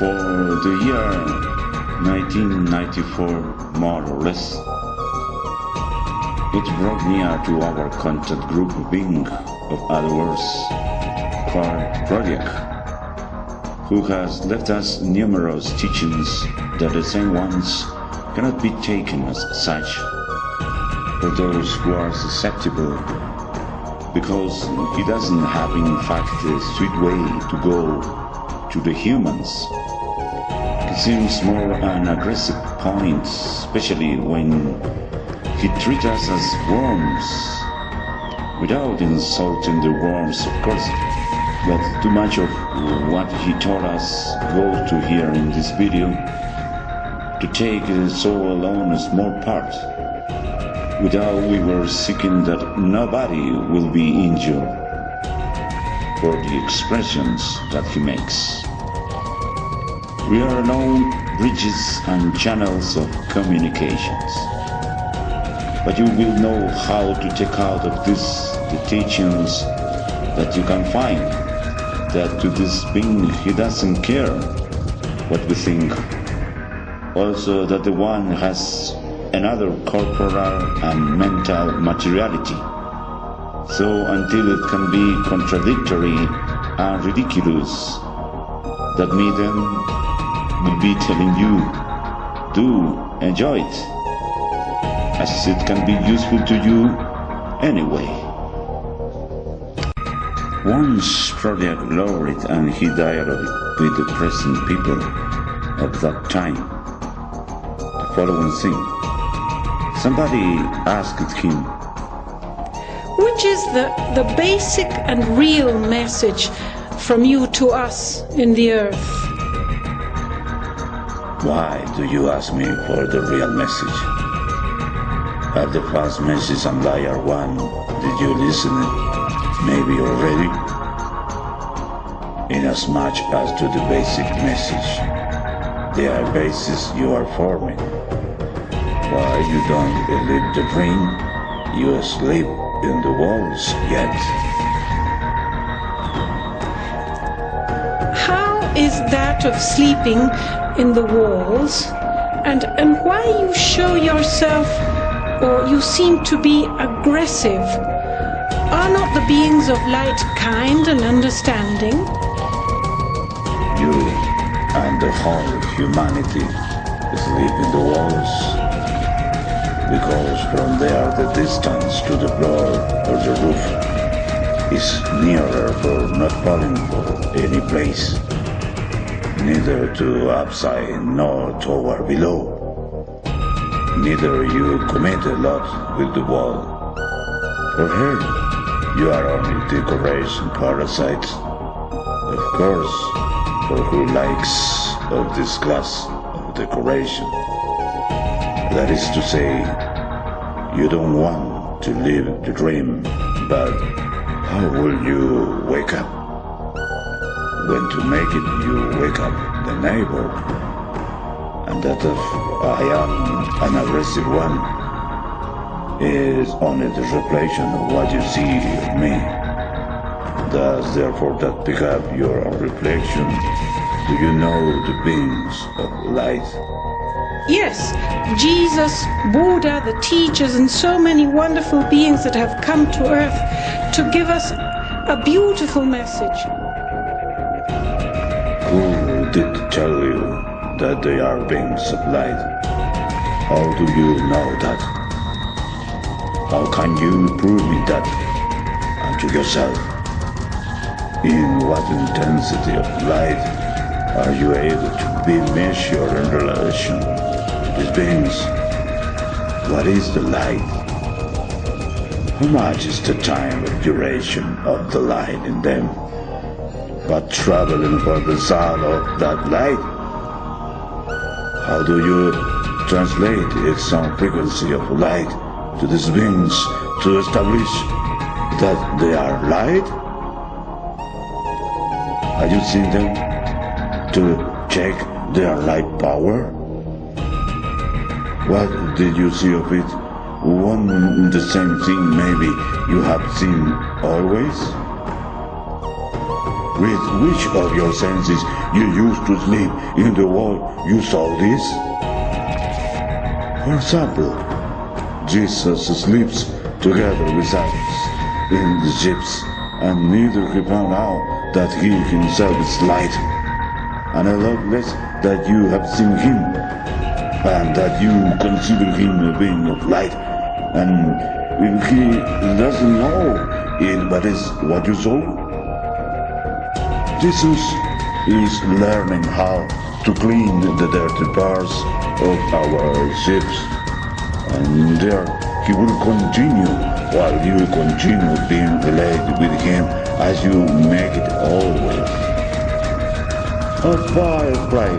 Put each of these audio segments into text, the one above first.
For the year 1994, more or less, it brought near to our contact group being, of other words, called Pródiac, who has left us numerous teachings that the same ones cannot be taken as such for those who are susceptible, because he doesn't have in fact a sweet way to go to the humans. It seems more an aggressive point, especially when he treats us as worms, without insulting the worms, of course, but too much of what he taught us goes to here in this video, to take so alone a small part, without we were seeking that nobody will be injured for the expressions that he makes. We are alone bridges and channels of communications. But you will know how to take out of this the teachings that you can find, that to this being he doesn't care what we think. Also that the one has another corporal and mental materiality. So until it can be contradictory and ridiculous, that me then will be telling you, do enjoy it, as it can be useful to you anyway. Once Pródiac lowered it and he dialogued with the present people of that time. The following thing. Somebody asked him, which is the basic and real message from you to us in the earth? Why do you ask me for the real message? At the first message and liar one, did you listen maybe already? Inasmuch as to the basic message, they are bases you are forming. Why you don't believe the dream, you sleep in the walls yet. How is that of sleeping in the walls, and why you show yourself, or you seem to be aggressive? Are not the beings of light kind and understanding? You and the whole humanity sleep in the walls, because from there the distance to the floor or the roof is nearer for not falling for any place, neither to upside nor toward below. Neither you commit a lot with the wall. For her, you are only decoration parasites. Of course, for who likes of this class of decoration. That is to say, you don't want to live the dream, but how will you wake up? When to make it, you wake up the neighbor, and that of I am an aggressive one is only the reflection of what you see of me. Thus, therefore, that pick up your reflection, do you know the beings of light? Yes, Jesus, Buddha, the teachers, and so many wonderful beings that have come to earth to give us a beautiful message. Who did tell you that they are beings of light? How do you know that? How can you prove me that unto yourself? In what intensity of light are you able to be measured in relation to these beings? What is the light? How much is the time of duration of the light in them? But traveling for the sound of that light? How do you translate its own frequency of light to these beings to establish that they are light? Have you seen them to check their light power? What did you see of it? One the same thing maybe you have seen always? with which of your senses you used to sleep in the world you saw this? For example, Jesus sleeps together with us in the ships, and neither he found out that he himself is light. And I love less that you have seen him, and that you consider him a being of light, and if he doesn't know it but is what you saw. Jesus is learning how to clean the dirty parts of our ships, and there he will continue while you continue being related with him as you make it always. A firefly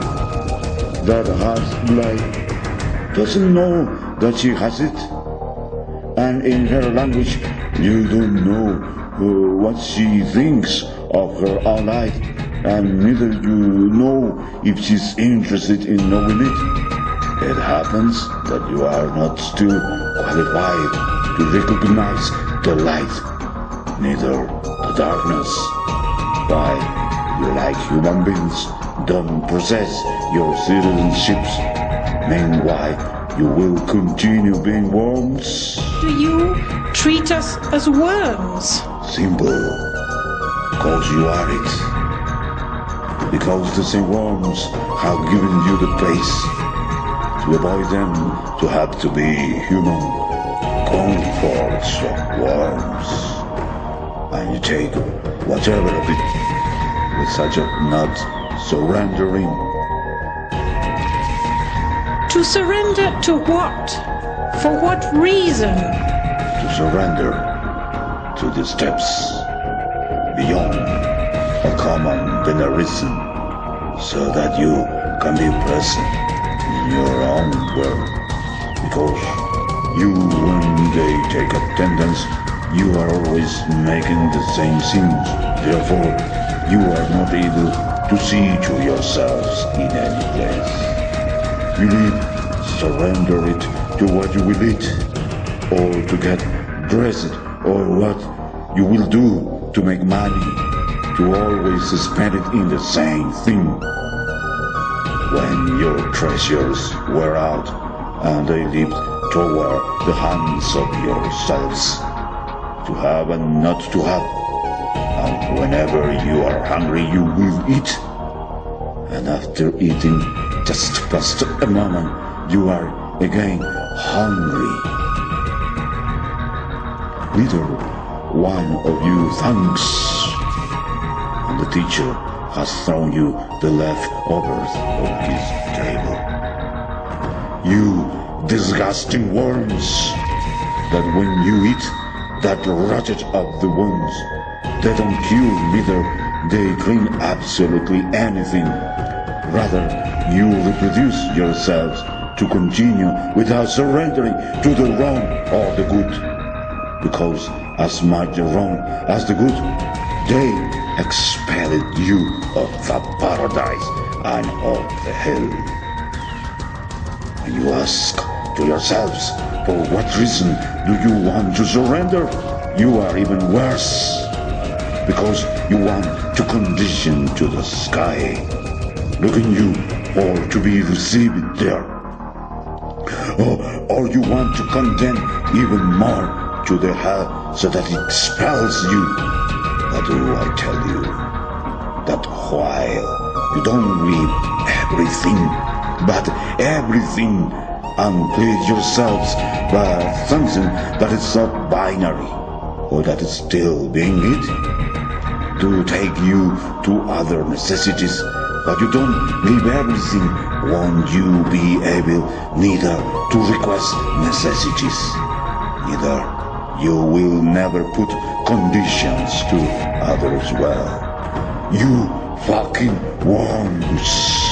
that has light doesn't know that she has it, and in her language you don't know what she thinks of her own light, and neither you know if she's interested in knowing it. It happens that you are not still qualified to recognize the light, neither the darkness. Why, you like human beings don't possess your citizenships. Meanwhile, you will continue being worms. Do you treat us as worms? Simple. Because you are it. Because the same worms have given you the place. To avoid them, to have to be human. Comforts of worms. And you take whatever of it with such a not surrendering. To surrender to what? For what reason? To surrender to the steps beyond a common veneration, so that you can be present in your own world. Because you, when they take attendance, you are always making the same things. Therefore, you are not able to see to yourselves in any place. You need surrender it to what you will eat, or to get dressed, or what you will do to make money, to always spend it in the same thing. When your treasures wear out and they lift toward the hands of yourselves, to have and not to have, and whenever you are hungry you will eat, and after eating just past a moment you are again hungry. Neither one of you thanks, and the teacher has thrown you the leftovers of his table. You disgusting worms, that when you eat that rotted of the wounds, they don't cure, neither they clean absolutely anything. Rather, you reproduce yourselves to continue without surrendering to the wrong or the good. Because as much the wrong as the good, they expelled you of the paradise and of the hell. And you ask to yourselves, for what reason do you want to surrender? You are even worse, because you want to condition to the sky, looking you or to be received there. Or you want to condemn even more to the hell so that it expels you. But do I tell you that while you don't read everything, but everything, and please yourselves by something that is so binary, or that is still being it, to take you to other necessities, but you don't leave everything, won't you be able neither to request necessities, neither you will never put conditions to others well. You fucking worms.